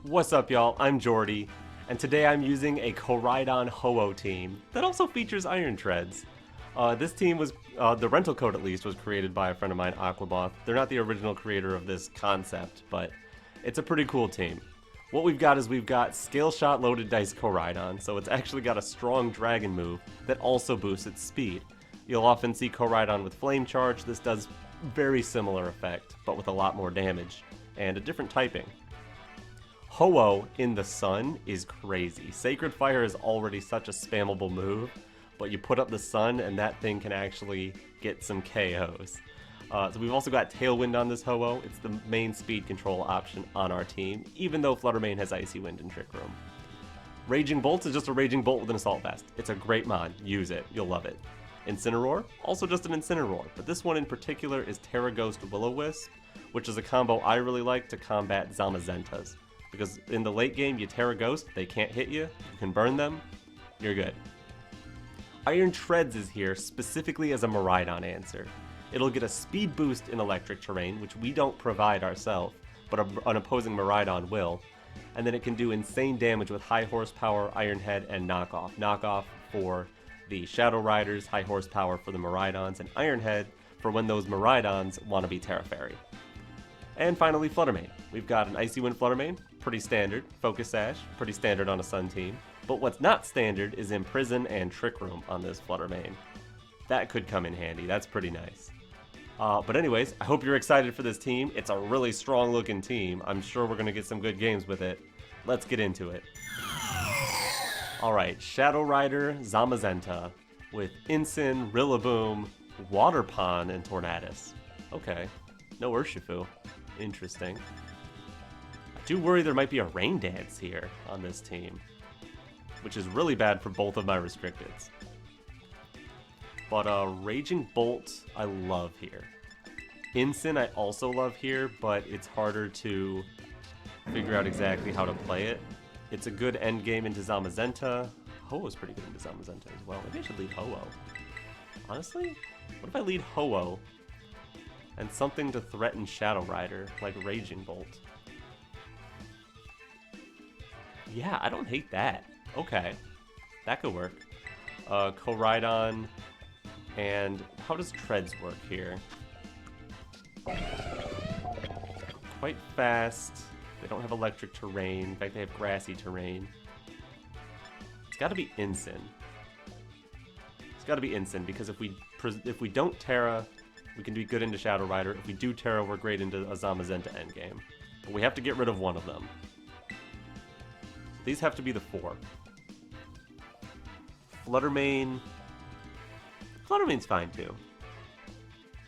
What's up, y'all? I'm Jordy, and today I'm using a Koraidon Ho-Oh team that also features Iron Treads. This team was, the rental code at least, was created by a friend of mine, Aquamoth. They're not the original creator of this concept, but it's a pretty cool team. What we've got is we've got Scale Shot Loaded Dice Koraidon, so it's actually got a strong dragon move that also boosts its speed. You'll often see Koraidon with Flame Charge. This does very similar effect, but with a lot more damage, and a different typing. Ho-Oh in the sun is crazy. Sacred Fire is already such a spammable move, but you put up the sun and that thing can actually get some KOs. So we've also got Tailwind on this Ho-Oh. It's the main speed control option on our team, even though Fluttermane has Icy Wind and Trick Room. Raging Bolt is just a Raging Bolt with an Assault Vest. It's a great mod. Use it. You'll love it. Incineroar, also just an Incineroar, but this one in particular is Tera Ghost Will-O-Wisp, which is a combo I really like to combat Zamazentas. Because in the late game, you Tera Ghost, they can't hit you, you can burn them, you're good. Iron Treads is here specifically as a Miraidon answer. It'll get a speed boost in electric terrain, which we don't provide ourselves, but an opposing Miraidon will. And then it can do insane damage with high horsepower, Iron Head, and Knockoff. Knockoff for the Shadow Riders, high horsepower for the Miraidons, and Iron Head for when those Miraidons want to be Terra Fairy. And finally, Fluttermane. We've got an Icy Wind Fluttermane, pretty standard. Focus Sash, pretty standard on a Sun team. But what's not standard is Imprison and Trick Room on this Fluttermane. That could come in handy, that's pretty nice. But anyways, I hope you're excited for this team. It's a really strong looking team. I'm sure we're going to get some good games with it. Let's get into it. Alright, Shadow Rider Zamazenta with Incin, Rillaboom, Water Pond, and Tornadus. Okay, no Urshifu. Interesting. I do worry there might be a Rain Dance here on this team, which is really bad for both of my restricteds. But Raging Bolt I love here. Incin I also love here, but it's harder to figure out exactly how to play it. It's a good end game into Zamazenta. Ho-Oh's pretty good into Zamazenta as well. Maybe I should lead Ho-Oh. Honestly, what if I lead Ho-Oh and something to threaten Shadow Rider, like Raging Bolt? Yeah, I don't hate that. Okay, that could work. Koraidon, and how does Treads work here? Quite fast. They don't have electric terrain. In fact, they have grassy terrain. It's got to be Incin. It's got to be Incin, because if we don't Terra, we can be good into Shadow Rider. If we do Terra, we're great into a Zamazenta endgame. But we have to get rid of one of them. These have to be the 4. Fluttermane. Fluttermane's fine too,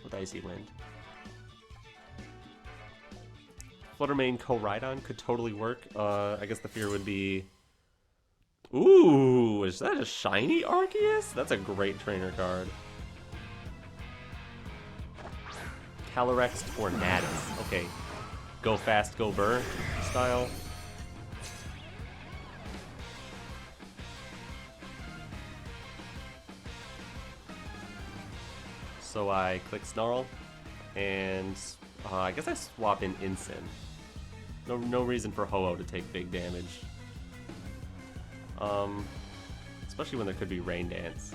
with Icy Wind. Fluttermane Koraidon could totally work. I guess the fear would be... Ooh, is that a shiny Arceus? That's a great trainer card. Calyrex Tornadus. Okay, go fast, go burr style. So I click Snarl, and I guess I swap in Incin. No reason for Ho-Oh to take big damage. Especially when there could be Rain Dance.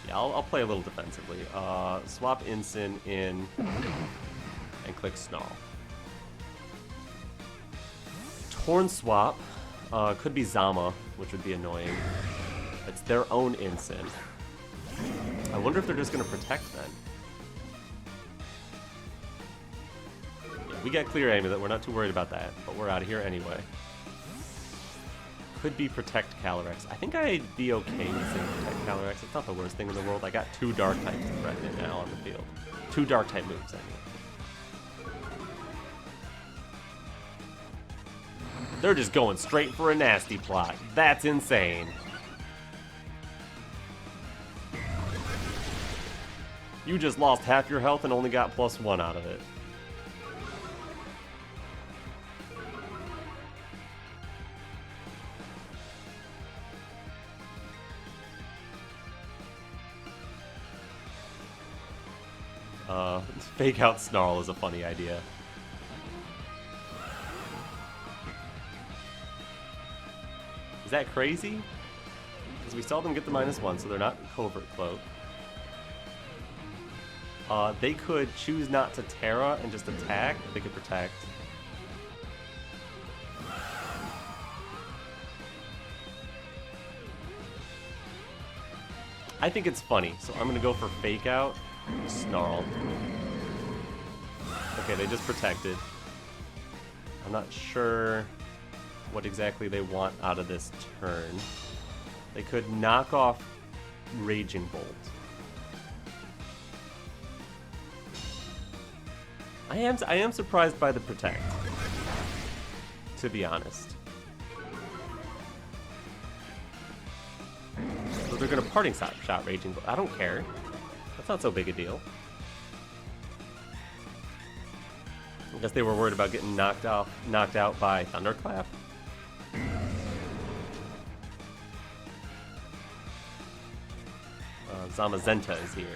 Yeah, I'll play a little defensively. Swap Incin in and click Snarl. Torn Swap could be Zama, which would be annoying. It's their own Incin. I wonder if they're just going to protect then. Yeah, we got clear Amulet, we're not too worried about that, but we're out of here anyway. Could be Protect Calyrex. I think I'd be okay with saying Protect Calyrex. It's not the worst thing in the world. I got 2 Dark types to threaten it now on the field. 2 Dark type moves, anyway. They're just going straight for a nasty plot. That's insane. You just lost half your health and only got +1 out of it. Fake out Snarl is a funny idea. Is that crazy? Because we saw them get the -1, so they're not Covert Cloak. They could choose not to Tera and just attack. They could protect. I think it's funny, so I'm gonna go for Fake Out, Snarl. Okay, they just protected. I'm not sure what exactly they want out of this turn. They could knock off Raging Bolt. I am surprised by the protect, to be honest. So they're gonna parting shot Raging Bolt. I don't care. That's not so big a deal. I guess they were worried about getting knocked out by Thunderclap. Zamazenta is here.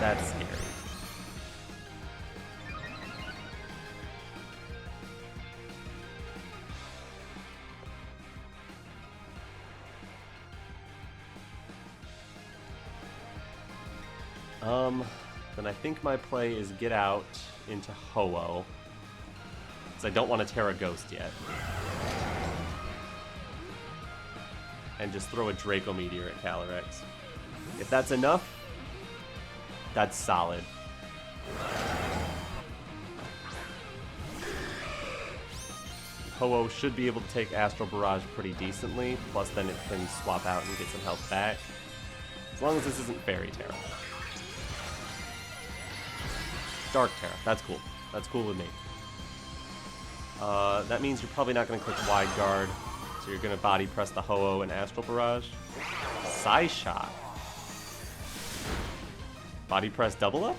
That's scary. Then I think my play is get out into Ho-Oh. Because I don't want to Tera Ghost yet. And just throw a Draco Meteor at Calyrex. If that's enough, that's solid. Ho-Oh should be able to take Astral Barrage pretty decently, plus then it can swap out and get some health back. As long as this isn't Fairy Tera. Dark Tera, that's cool. That's cool with me. That means you're probably not going to click Wide Guard, so you're going to body press the Ho-Oh and Astral Barrage. Psy Shot. Body press double up?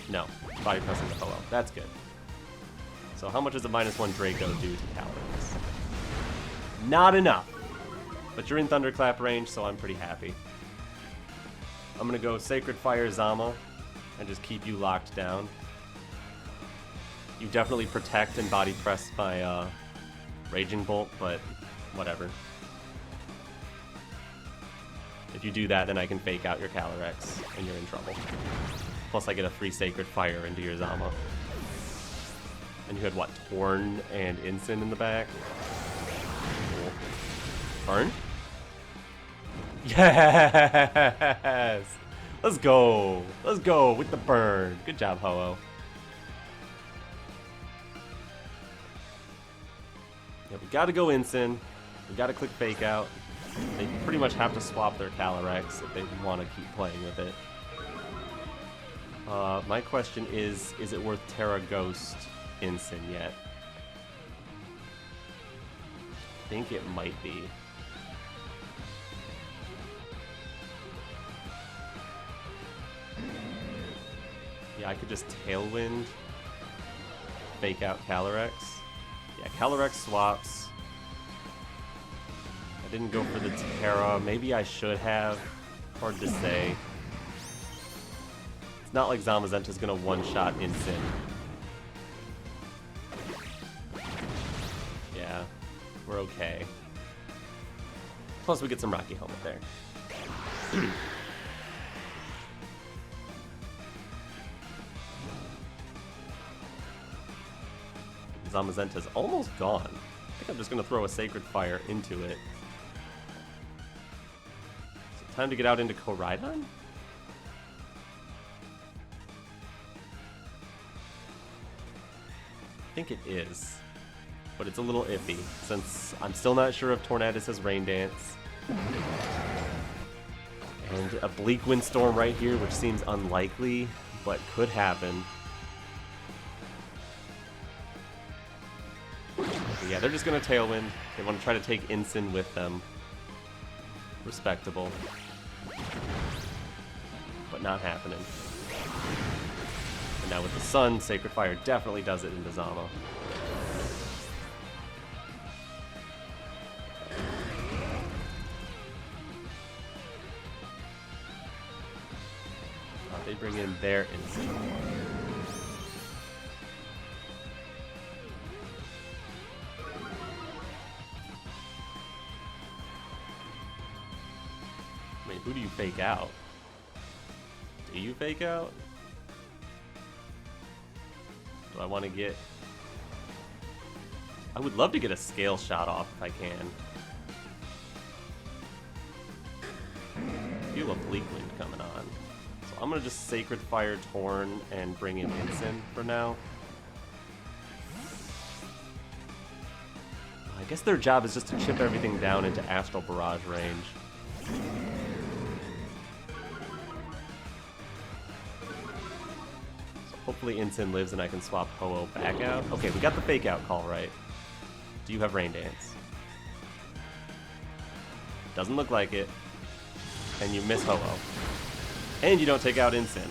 No, body pressing the Ho-Oh. That's good. So how much does a -1 Draco do to Calyrex? Not enough. But you're in Thunderclap range, so I'm pretty happy. I'm going to go Sacred Fire Zama and just keep you locked down. You definitely protect and body press my Raging Bolt, but whatever. If you do that, then I can fake out your Calyrex, and you're in trouble. Plus, I get a free Sacred Fire into your Zama. And you had, what, Torn and Incin in the back? Cool. Burn? Yes! Let's go! Let's go with the burn! Good job, Ho-Oh. Yeah, we gotta go Incin. We gotta click Fake Out. They pretty much have to swap their Calyrex if they want to keep playing with it. My question is it worth Tera Ghost Incin yet? I think it might be. Yeah, I could just Tailwind, Fake Out Calyrex. Yeah, Calyrex swaps. I didn't go for the Tera. Maybe I should have. Hard to say. It's not like Zamazenta's gonna one-shot Incin. Yeah, we're okay. Plus we get some Rocky Helmet there. Zamazenta's almost gone. I think I'm just gonna throw a Sacred Fire into it. Is it time to get out into Koraidon? I think it is. But it's a little iffy, since I'm still not sure if Tornadus has Rain Dance. And a Bleak Windstorm right here, which seems unlikely, but could happen. Yeah, they're just going to Tailwind. They want to try to take Incin with them. Respectable. But not happening. And now with the Sun, Sacred Fire definitely does it into Zama. They bring in their Incineroar. I mean, who do you fake out? Do you fake out? Do I want to get... I would love to get a scale shot off if I can. I feel a Bleak Wind coming on. So I'm going to just Sacred Fire Torn and bring in Incin for now. I guess their job is just to chip everything down into Astral Barrage range. So hopefully Incin lives and I can swap Ho-Oh back out. Okay, we got the fake out call right. Do you have Rain Dance? Doesn't look like it. And you miss Ho-Oh. And you don't take out Incin.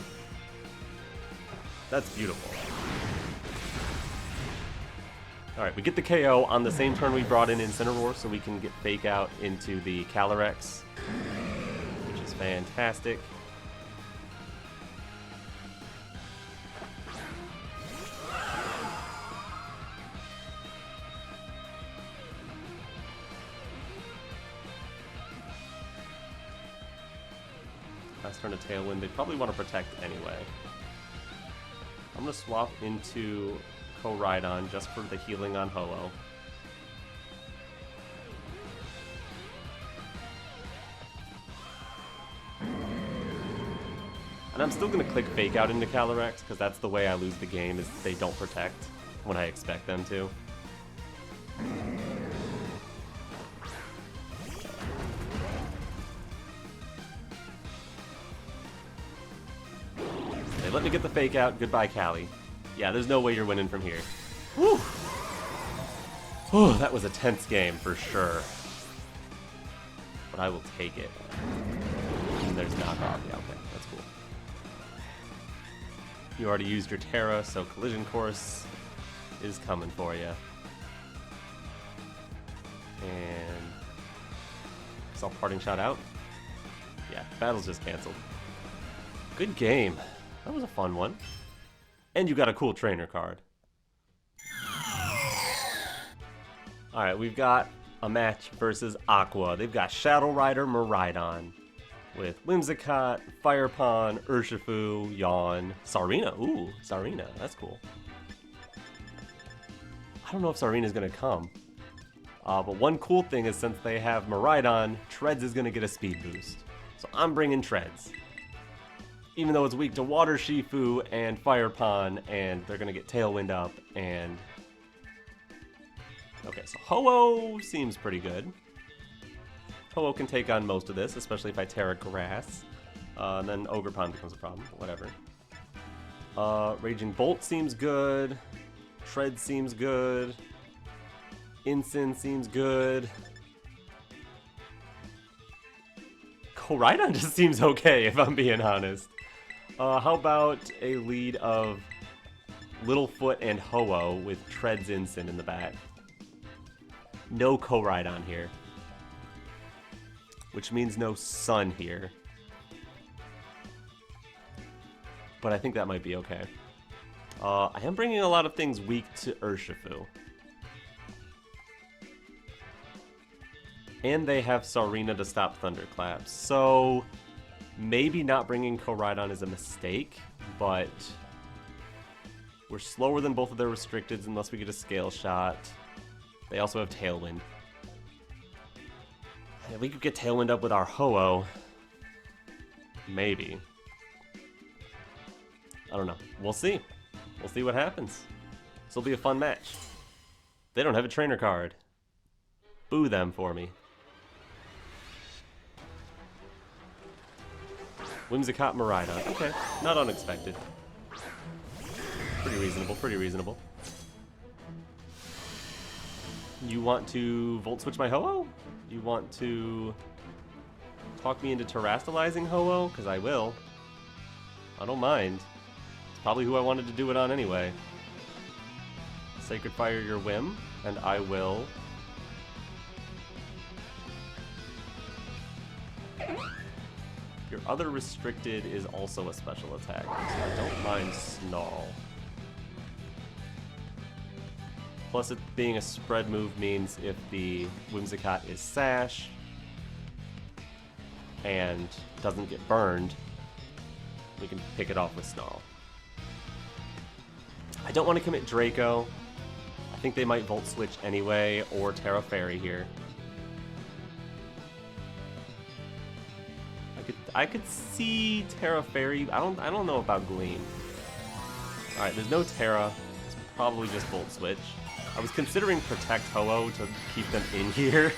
That's beautiful. Alright, we get the KO on the same turn we brought in Incineroar, so we can get fake out into the Calyrex, which is fantastic. Last turn of Tailwind, they probably want to protect anyway. I'm going to swap into Koraidon just for the healing on Ho-Oh. And I'm still going to click Fake Out into Calyrex, because that's the way I lose the game, is they don't protect when I expect them to. Let me get the fake out. Goodbye, Callie. Yeah, there's no way you're winning from here. Whew. Oh, that was a tense game for sure. But I will take it. And there's knockoff. Yeah, okay, that's cool. You already used your Tera, so Collision Course is coming for you. And saw Parting Shot out. Yeah, battle's just canceled. Good game. That was a fun one. And you got a cool trainer card. Alright, we've got a match versus Aqua. They've got Shadow Rider Miraidon with Whimsicott, Firepon, Urshifu, Yawn, Sarina. Ooh, Sarina. That's cool. I don't know if Sarina's going to come. But one cool thing is since they have Miraidon, Treads is going to get a speed boost. So I'm bringing Treads. Even though it's weak to Water Shifu and Firepon, and they're going to get Tailwind up, and... Okay, so Ho-Oh seems pretty good. Ho-Oh can take on most of this, especially if I Tera Grass. And then Ogre Pond becomes a problem, whatever. Raging Bolt seems good. Tread seems good. Incin seems good. Koraidon just seems okay, if I'm being honest. How about a lead of Littlefoot and Ho-Oh with Treads Incin in the back? No Koraidon here. Which means no Sun here. But I think that might be okay. I am bringing a lot of things weak to Urshifu. And they have Sarina to stop Thunderclaps, so maybe not bringing Koraidon is a mistake, but we're slower than both of their restricteds unless we get a scale shot. They also have Tailwind. If we could get Tailwind up with our Ho-Oh, maybe. I don't know. We'll see. We'll see what happens. This will be a fun match. They don't have a trainer card. Boo them for me. Whimsicott Miraidon. Okay, not unexpected. Pretty reasonable, pretty reasonable. You want to Volt Switch my Ho-Oh? You want to talk me into Terastallizing Ho-Oh? Because I will. I don't mind. It's probably who I wanted to do it on anyway. Sacred Fire your whim, and I will... Your other restricted is also a special attack, so I don't mind Snarl. Plus, it being a spread move means if the Whimsicott is Sash and doesn't get burned, we can pick it off with Snarl. I don't want to commit Draco. I think they might Volt Switch anyway, or Tera Fairy here. I could see Tera Fairy. I don't know about Gleam. All right, there's no Tera. It's probably just Volt Switch. I was considering Protect Ho-Oh to keep them in here,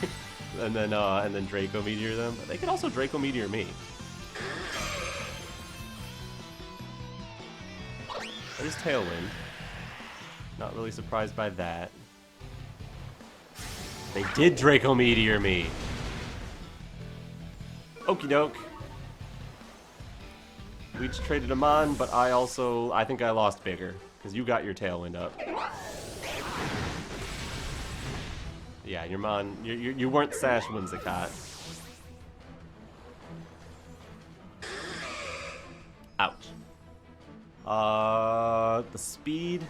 and then Draco Meteor them. But they could also Draco Meteor me. There's Tailwind. Not really surprised by that. They did Draco Meteor me. Okie doke. We just traded them on, but I think I lost bigger, because you got your Tailwind up. Yeah, your Mon, you weren't Sash Whimsicott. Ouch. The speed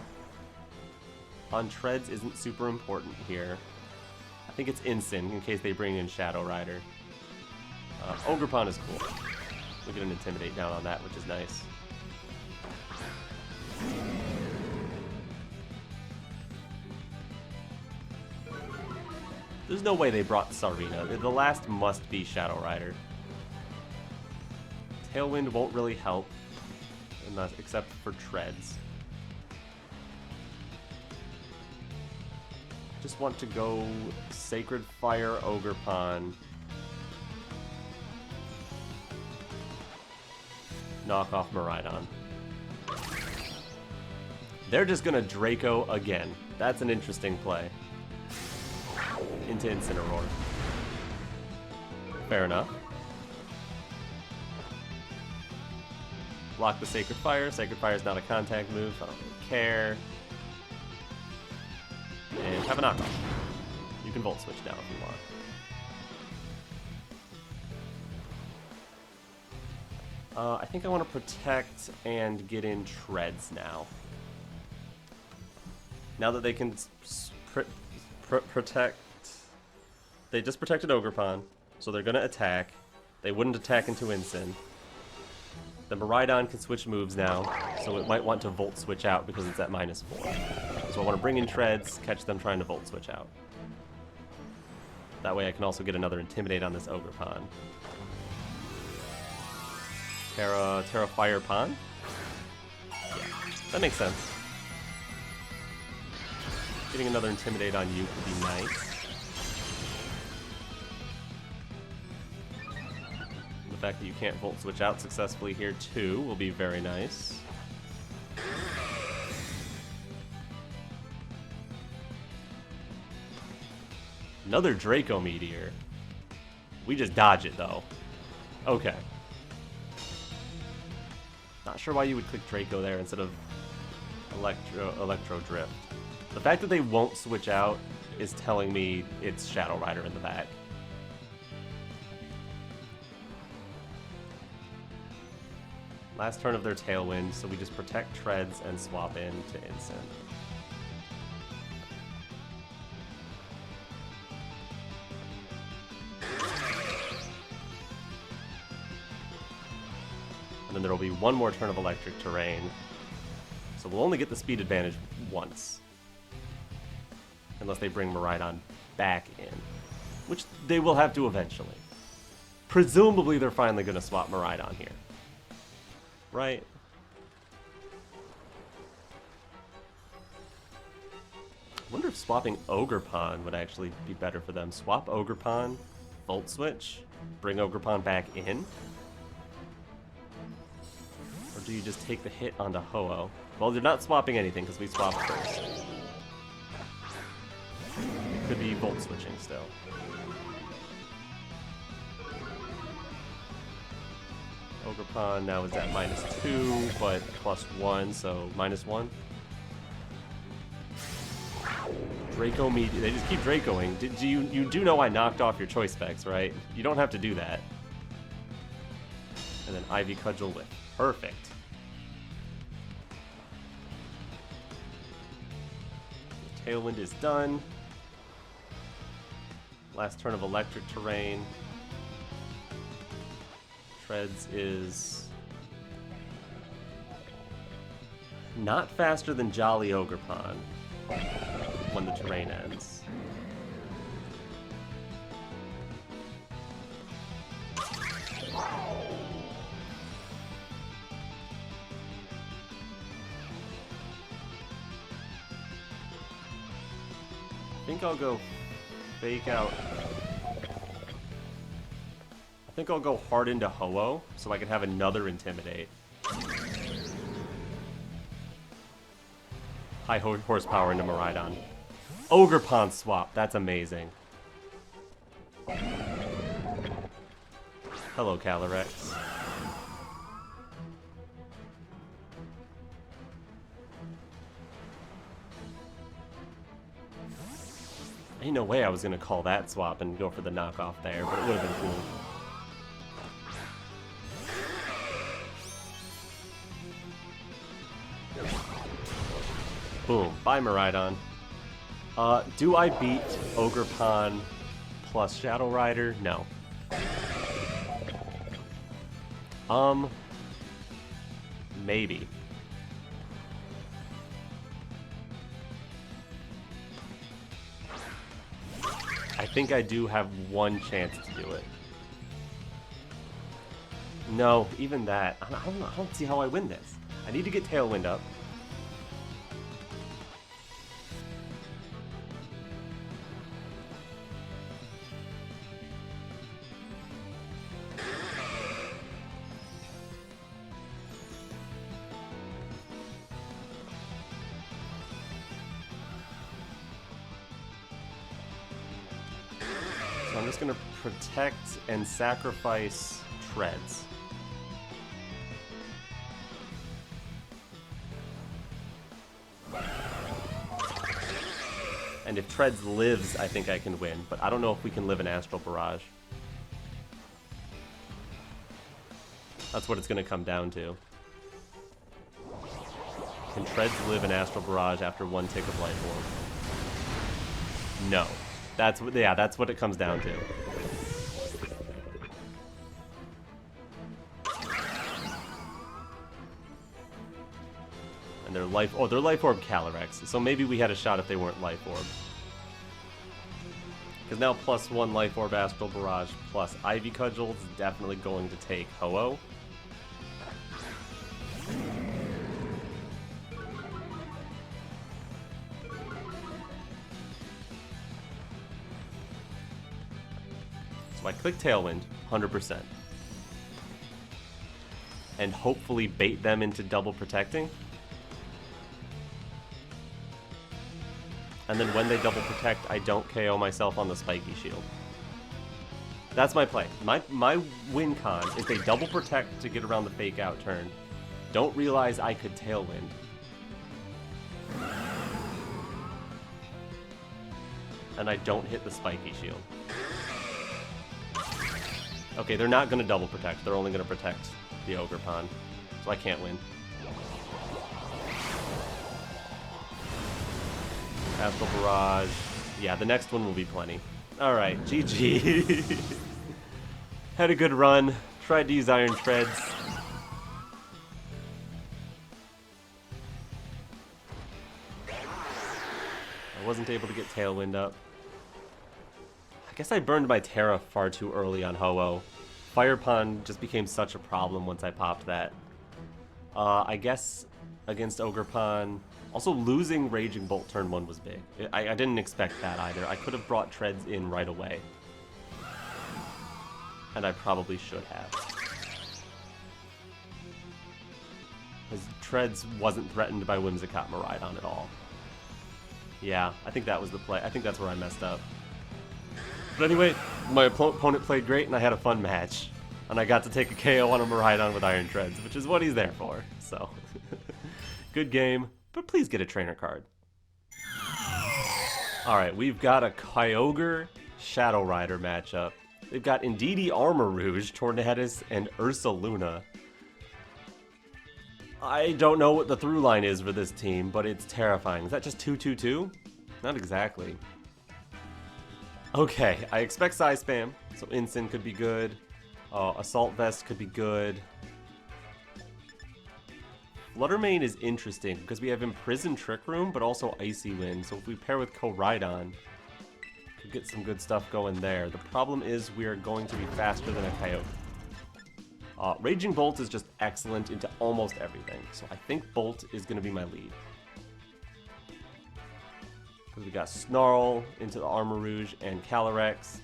on Treads isn't super important here. I think it's Incin in case they bring in Shadow Rider. Ogerpon is cool. We get an Intimidate down on that, which is nice. There's no way they brought Sarina. The last must be Shadow Rider. Tailwind won't really help, except for Treads. Just want to go Sacred Fire, Ogerpon. Knock off Miraidon. They're just gonna Draco again. That's an interesting play. Into Incineroar. Fair enough. Block the Sacred Fire. Sacred Fire is not a contact move, so I don't really care. And have a knockoff. You can Volt Switch now if you want. I think I want to protect and get in Treads now. Now that they can protect... They just protected Ogerpon, so they're going to attack. They wouldn't attack into Incin. The Miraidon can switch moves now, so it might want to Volt Switch out because it's at -4. So I want to bring in Treads, catch them trying to Volt Switch out. That way I can also get another Intimidate on this Ogerpon. Tera Fire Pond? Yeah, that makes sense. Getting another Intimidate on you would be nice. The fact that you can't Volt Switch out successfully here too will be very nice. Another Draco Meteor. We just dodge it though. Okay. Not sure why you would click Draco there instead of Electro Drift. The fact that they won't switch out is telling me it's Shadow Rider in the back. Last turn of their Tailwind, so we just protect Treads and swap in to Incin. And then there will be one more turn of Electric Terrain. So we'll only get the speed advantage once. Unless they bring Miraidon back in. Which they will have to eventually. Presumably they're finally going to swap Miraidon here. Right? I wonder if swapping Ogerpon would actually be better for them. Swap Ogerpon, Volt Switch, bring Ogerpon back in? Or do you just take the hit onto Ho-Oh? Well, they're not swapping anything because we swapped first. It could be Volt Switching still. Ogerpon now is at -2, but +1, so -1. Draco Meteor. They just keep Dracoing. You do know I knocked off your choice specs, right? You don't have to do that. And then Ivy Cudgel with perfect. Tailwind is done. Last turn of electric terrain. Treads is not faster than Jolly Ogerpon when the terrain ends. I think I'll go fake out. I think I'll go hard into Ho-Oh so I can have another Intimidate. High horsepower into Koraidon. Ogerpon swap, that's amazing. Hello, Calyrex. Ain't no way I was gonna call that swap and go for the knockoff there, but it would have been cool. Boom. Bye, Koraidon. Do I beat Ogerpon plus Shadow Rider? No. Maybe. I think I do have one chance to do it. No, even that. I don't see how I win this. I need to get Tailwind up. So I'm just gonna protect and sacrifice Treads. And if Treads lives, I think I can win, but I don't know if we can live in Astral Barrage. That's what it's gonna come down to. Can Treads live in Astral Barrage after one tick of Life Orb? No. That's what it comes down to. And they're Life Orb Calyrex, so maybe we had a shot if they weren't Life Orb. Because now +1 Life Orb Astral Barrage plus Ivy Cudgel is definitely going to take Ho-Oh. So I click Tailwind, 100%. And hopefully bait them into double protecting. And then when they double protect, I don't KO myself on the spiky shield. That's my play. My win con is they double protect to get around the fake out turn. Don't realize I could Tailwind. And I don't hit the spiky shield. Okay, they're not going to double protect. They're only going to protect the Ogerpon. So I can't win. Astral Barrage. Yeah, the next one will be plenty. Alright, GG. Had a good run. Tried to use Iron Treads. I wasn't able to get Tailwind up. I guess I burned my Tera far too early on Ho-Oh. Fire Pond just became such a problem once I popped that. I guess against Ogerpon... Also, losing Raging Bolt turn 1 was big. I didn't expect that either. I could have brought Treads in right away. And I probably should have. Because Treads wasn't threatened by Whimsicott Koraidon at all. Yeah, I think that was the play. I think that's where I messed up. But anyway, my opponent played great and I had a fun match. And I got to take a KO on a Koraidon with Iron Treads, which is what he's there for. So, good game. But please get a trainer card. Alright, we've got a Kyogre Shadow Rider matchup. They've got Indeedee, Armor Rouge, Tornadus, and Ursaluna. I don't know what the through line is for this team, but it's terrifying. Is that just 2-2-2? Not exactly. Okay, I expect Psy Spam, so Incin could be good. Assault Vest could be good. Fluttermane is interesting because we have Imprison Trick Room, but also Icy Wind. So if we pair with Koraidon, could get some good stuff going there. The problem is we are going to be faster than a Coyote. Raging Bolt is just excellent into almost everything, so I think Bolt is going to be my lead. Because we got Snarl into the Armor Rouge and Calyrex.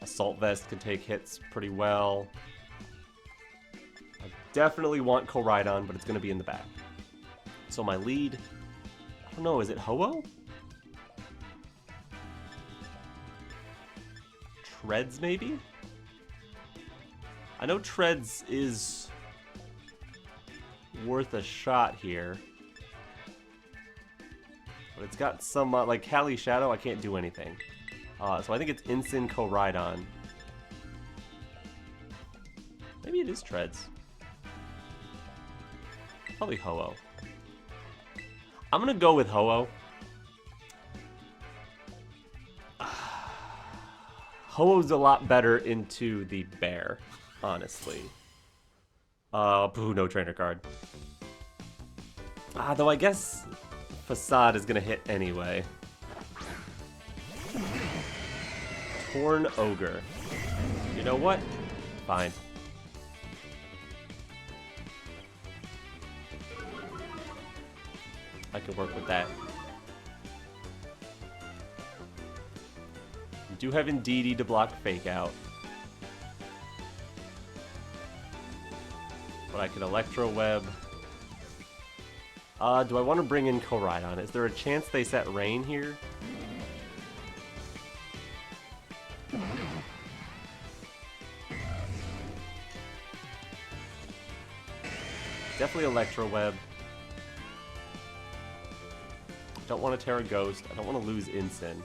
Assault Vest could take hits pretty well. I definitely want Koraidon, but it's going to be in the back. So my lead, I don't know, is it Ho-Oh? Treads, maybe? I know Treads is worth a shot here. But it's got some, like Cali Shadow, I can't do anything. So I think it's Incin Koraidon. Maybe it is Treads. Probably Ho-Oh. I'm gonna go with Ho-Oh. Ho-Oh's a lot better into the bear, honestly. Boo, no trainer card. Though I guess Facade is gonna hit anyway. Torn Ogre. You know what? Fine. I can work with that. You do have Indeedee to block Fake Out. But I could Electro Web. Do I want to bring in Koraidon? Is there a chance they set Rain here? Definitely Electro Web. Don't want to Tera Ghost. I don't want to lose Incin.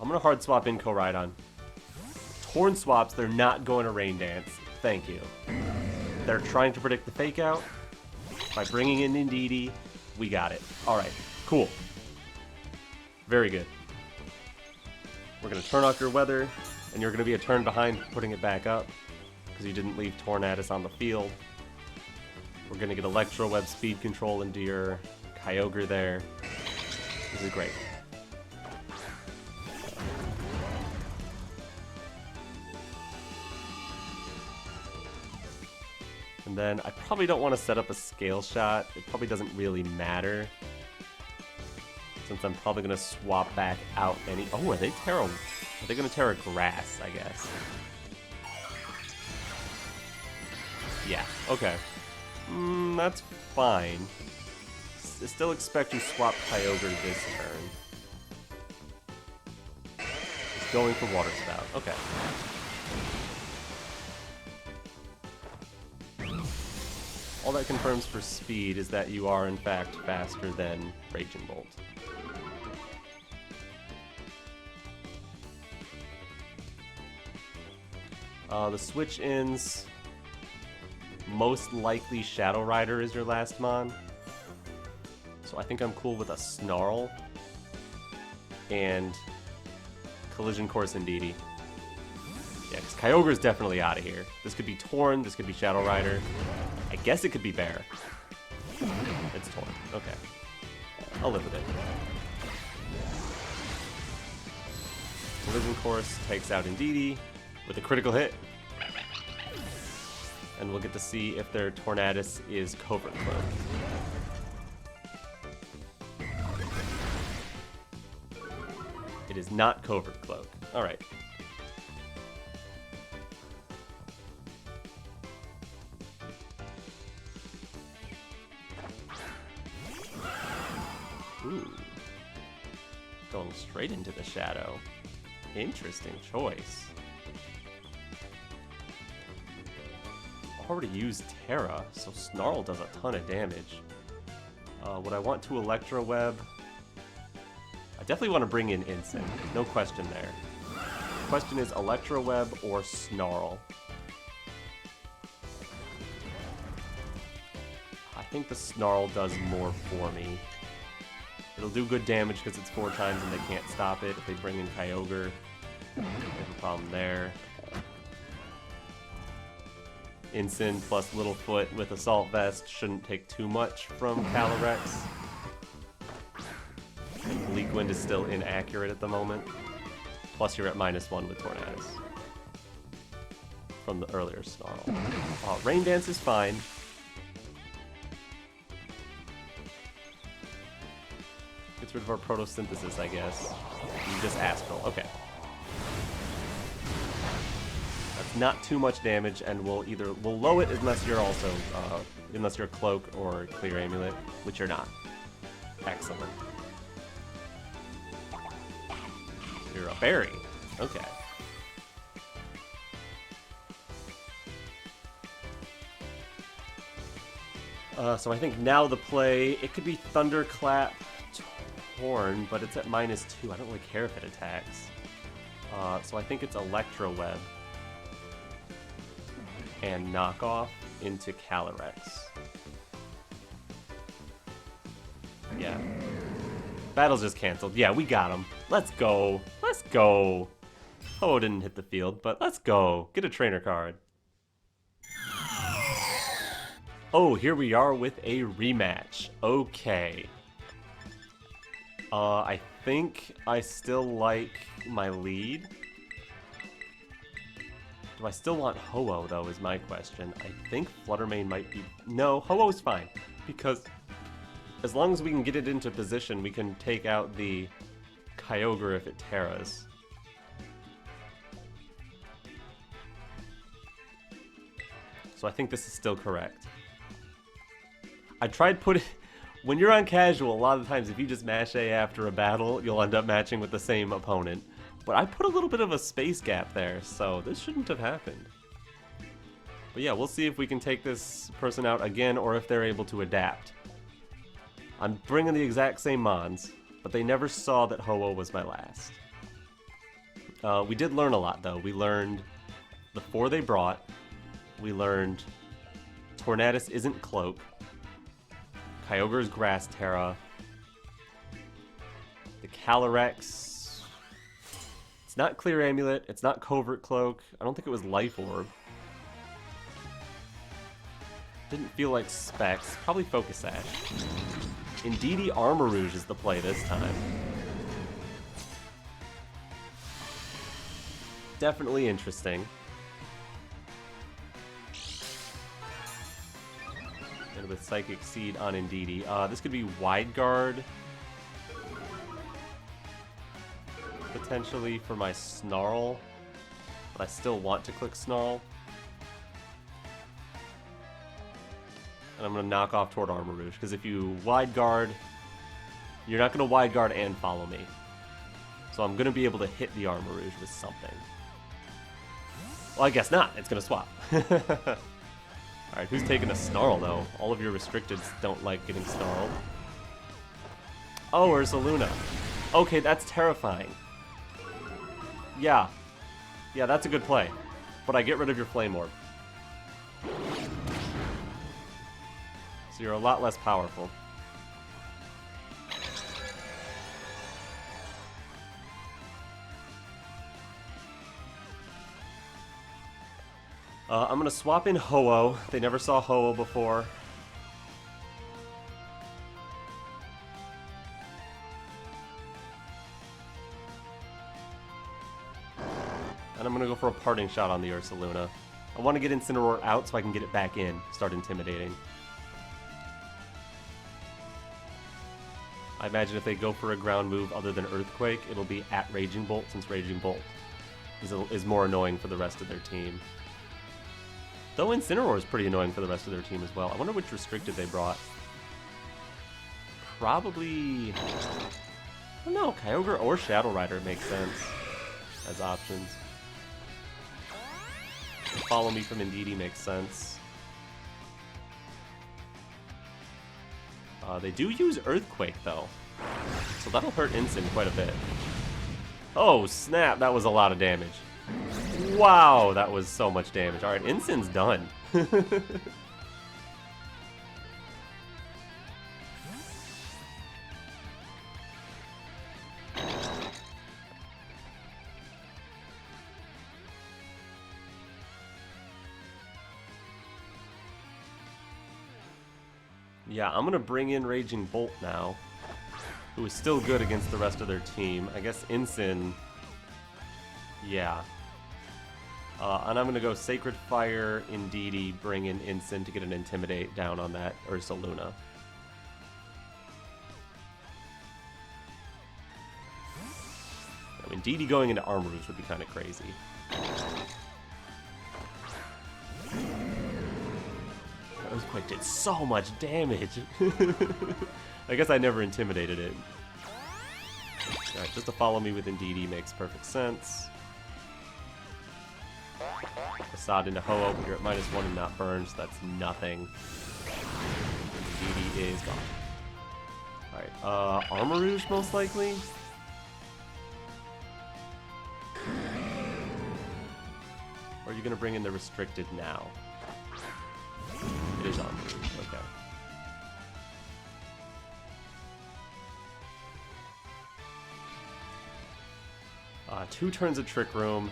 I'm going to hard swap in Koraidon. Torn swaps, they're not going to Rain Dance. Thank you. They're trying to predict the Fake Out. By bringing in Indeedee, we got it. Alright, cool. Very good. We're going to turn off your weather, and you're going to be a turn behind putting it back up, because you didn't leave Tornadus on the field. We're going to get Electro Web speed control into your Kyogre there. This is great. And then I probably don't want to set up a Scale Shot. It probably doesn't really matter, since I'm probably going to swap back out any... Oh, are they Tera? Are they going to Tera Grass, I guess? Yeah, okay. That's fine. I still expect you swap Kyogre this turn. It's going for Water Spout. Okay. All that confirms for speed is that you are, in fact, faster than Raging Bolt. The switch-ins... Most likely Shadow Rider is your last mon. So I think I'm cool with a Snarl. And Collision Course Indeedee. Yeah, because Kyogre's definitely out of here. This could be Torn, this could be Shadow Rider. I guess it could be Bear. It's Torn. Okay. I'll live with it. Collision Course takes out Indeedee with a critical hit. And we'll get to see if their Tornadus is Covert Cloak. It is not Covert Cloak. Alright. Ooh. Going straight into the shadow. Interesting choice. Already used Tera, so Snarl does a ton of damage. Would I want to Electro Web? I definitely want to bring in Incin. No question there. question is Electro Web or Snarl. I think the Snarl does more for me. It'll do good damage because it's 4 times and they can't stop it. If they bring in Kyogre, they have a problem there. Incin plus Littlefoot with Assault Vest shouldn't take too much from Calyrex. And Bleak Wind is still inaccurate at the moment. Plus you're at -1 with Tornadus. From the earlier Snarl. Rain Dance is fine. Gets rid of our Photosynthesis, I guess. You just Astral. Okay. That's not too much damage, and we'll low it unless you're also unless you're Cloak or Clear Amulet, which you're not. Excellent. You're a berry. Okay. So I think now the play, it could be Thunderclap Torn, but it's at -2. I don't really care if it attacks. So I think it's Electro Web and Knockoff into Calyrex. Yeah. Battle's just canceled. Yeah, we got him. Let's go. Let's go. Oh, didn't hit the field, but let's go. Get a trainer card. Oh, here we are with a rematch. Okay. I think I still like my lead. Do I still want Ho-Oh, though, is my question. I think Fluttermane might be... No, Ho-Oh's fine. Because as long as we can get it into position, we can take out the Kyogre if it Teras. So I think this is still correct. I tried putting... When you're on casual, a lot of times if you just mash A after a battle, you'll end up matching with the same opponent. But I put a little bit of a space gap there, so this shouldn't have happened. But yeah, we'll see if we can take this person out again or if they're able to adapt. I'm bringing the exact same Mons, but they never saw that Ho-Oh was my last. We did learn a lot, though. We learned the 4 they brought. We learned Tornadus isn't Cloak. Kyogre's Grass Tera. The Calyrex... It's not Clear Amulet. It's not Covert Cloak. I don't think it was Life Orb. Didn't feel like Specs. Probably Focus Sash. Indeedee Armarouge is the play this time. Definitely interesting. And with Psychic Seed on Indeedee. This could be Wide Guard. Potentially for my Snarl. But I still want to click Snarl. And I'm going to knock off toward Armarouge, because if you Wide Guard, you're not going to Wide Guard and follow me. So I'm going to be able to hit the Armarouge with something. Well, I guess not. It's going to swap. Alright, who's taking a Snarl, though? All of your restricteds don't like getting Snarled. Oh, Ursaluna. Okay, that's terrifying. Yeah. Yeah, that's a good play. But I get rid of your Flame Orb. So you're a lot less powerful. I'm going to swap in Ho-Oh. They never saw Ho-Oh before. And I'm going to go for a Parting Shot on the Ursaluna. I want to get Incineroar out so I can get it back in, start intimidating. I imagine if they go for a ground move other than Earthquake, it'll be at Raging Bolt, since Raging Bolt is more annoying for the rest of their team. Though Incineroar is pretty annoying for the rest of their team as well. I wonder which restricted they brought. Probably... I don't know, Kyogre or Shadow Rider makes sense as options. Follow Me from Indeedee makes sense. They do use Earthquake, though. So that'll hurt Incin quite a bit. Oh, snap! That was a lot of damage. Wow, that was so much damage. Alright, Incine's done. Yeah, I'm gonna bring in Raging Bolt now, who is still good against the rest of their team. I guess Incin, yeah. And I'm gonna go Sacred Fire, Indeedee, bring in Incin to get an Intimidate down on that Ursaluna. I mean, Indeedee going into Armoroost would be kind of crazy. Earthquake did so much damage. I guess I never intimidated it. Alright, just to follow me with Indeedee makes perfect sense. Facade into Ho-Oh, but you're at -1 and not burned, so that's nothing. Indeedee is gone. Alright, Armoroost most likely? Or are you gonna bring in the restricted now? It is Armoroost, okay. 2 turns of Trick Room.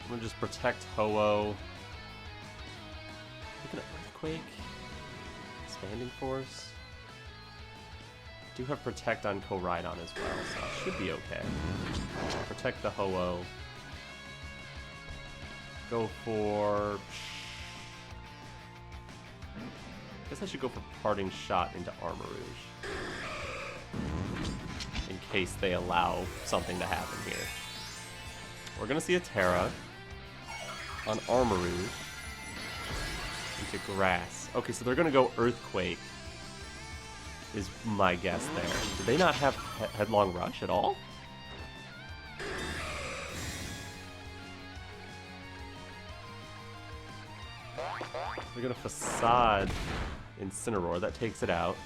I'm gonna just protect Ho-Oh. Look at Earthquake. Expanding Force. Do have Protect on Koraidon as well, so it should be okay. Protect the Ho-Oh. Go for... I guess I should go for Parting Shot into Armoroost. In case they allow something to happen here. We're gonna see a Tera on Armoroost into Grass. Okay, so they're gonna go Earthquake, is my guess there. Do they not have Headlong Rush at all? They're gonna Facade Incineroar. That takes it out.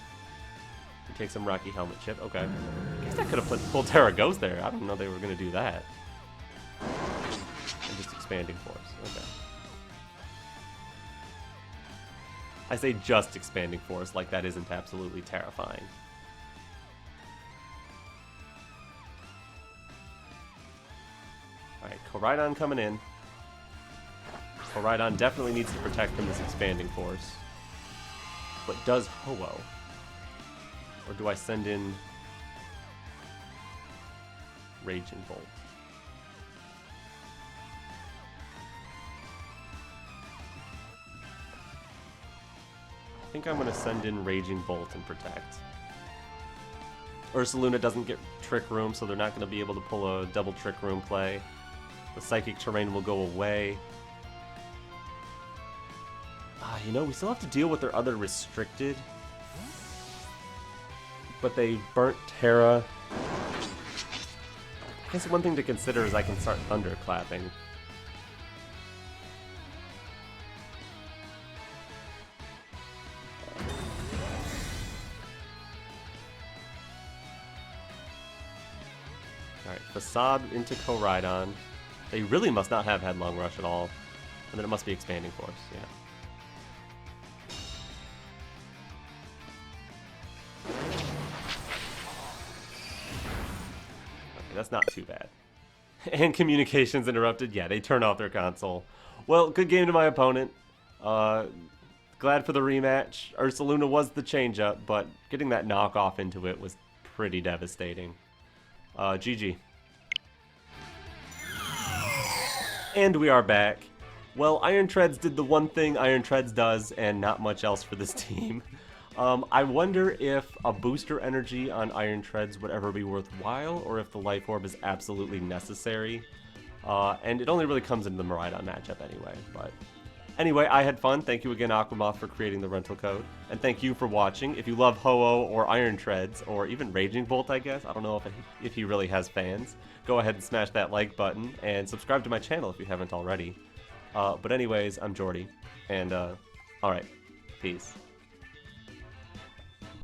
He takes some Rocky Helmet Chip. Okay. I guess I could have pulled Terra Ghost there. I didn't know they were gonna do that. And just Expanding Force. Okay. I say just Expanding Force, like that isn't absolutely terrifying. Alright, Koraidon coming in. Koraidon definitely needs to protect from this Expanding Force. But does Ho-Oh? Or do I send in Raging Bolt? I think I'm going to send in Raging Bolt and protect. Ursaluna doesn't get Trick Room, so they're not going to be able to pull a double Trick Room play. The Psychic Terrain will go away. You know, we still have to deal with their other restricted. But they burnt Tera. I guess one thing to consider is I can start Thunderclapping. Alright, Facade into Koraidon. They really must not have Headlong Rush at all. And then it must be Expanding Force, yeah. That's not too bad. And communications interrupted. Yeah, they turn off their console. Well, good game to my opponent. Glad for the rematch. Ursaluna was the change-up, but getting that knockoff into it was pretty devastating. GG. And we are back. Well, Iron Treads did the one thing Iron Treads does, and not much else for this team. I wonder if a booster energy on Iron Treads would ever be worthwhile, or if the Life Orb is absolutely necessary. And it only really comes into the Miraidon matchup anyway. But anyway, I had fun. Thank you again, Aquamoth, for creating the rental code. And thank you for watching. If you love Ho-Oh or Iron Treads, or even Raging Bolt, I guess. I don't know if he really has fans. Go ahead and smash that like button, and subscribe to my channel if you haven't already. But anyways, I'm Jordy. And, alright. Peace.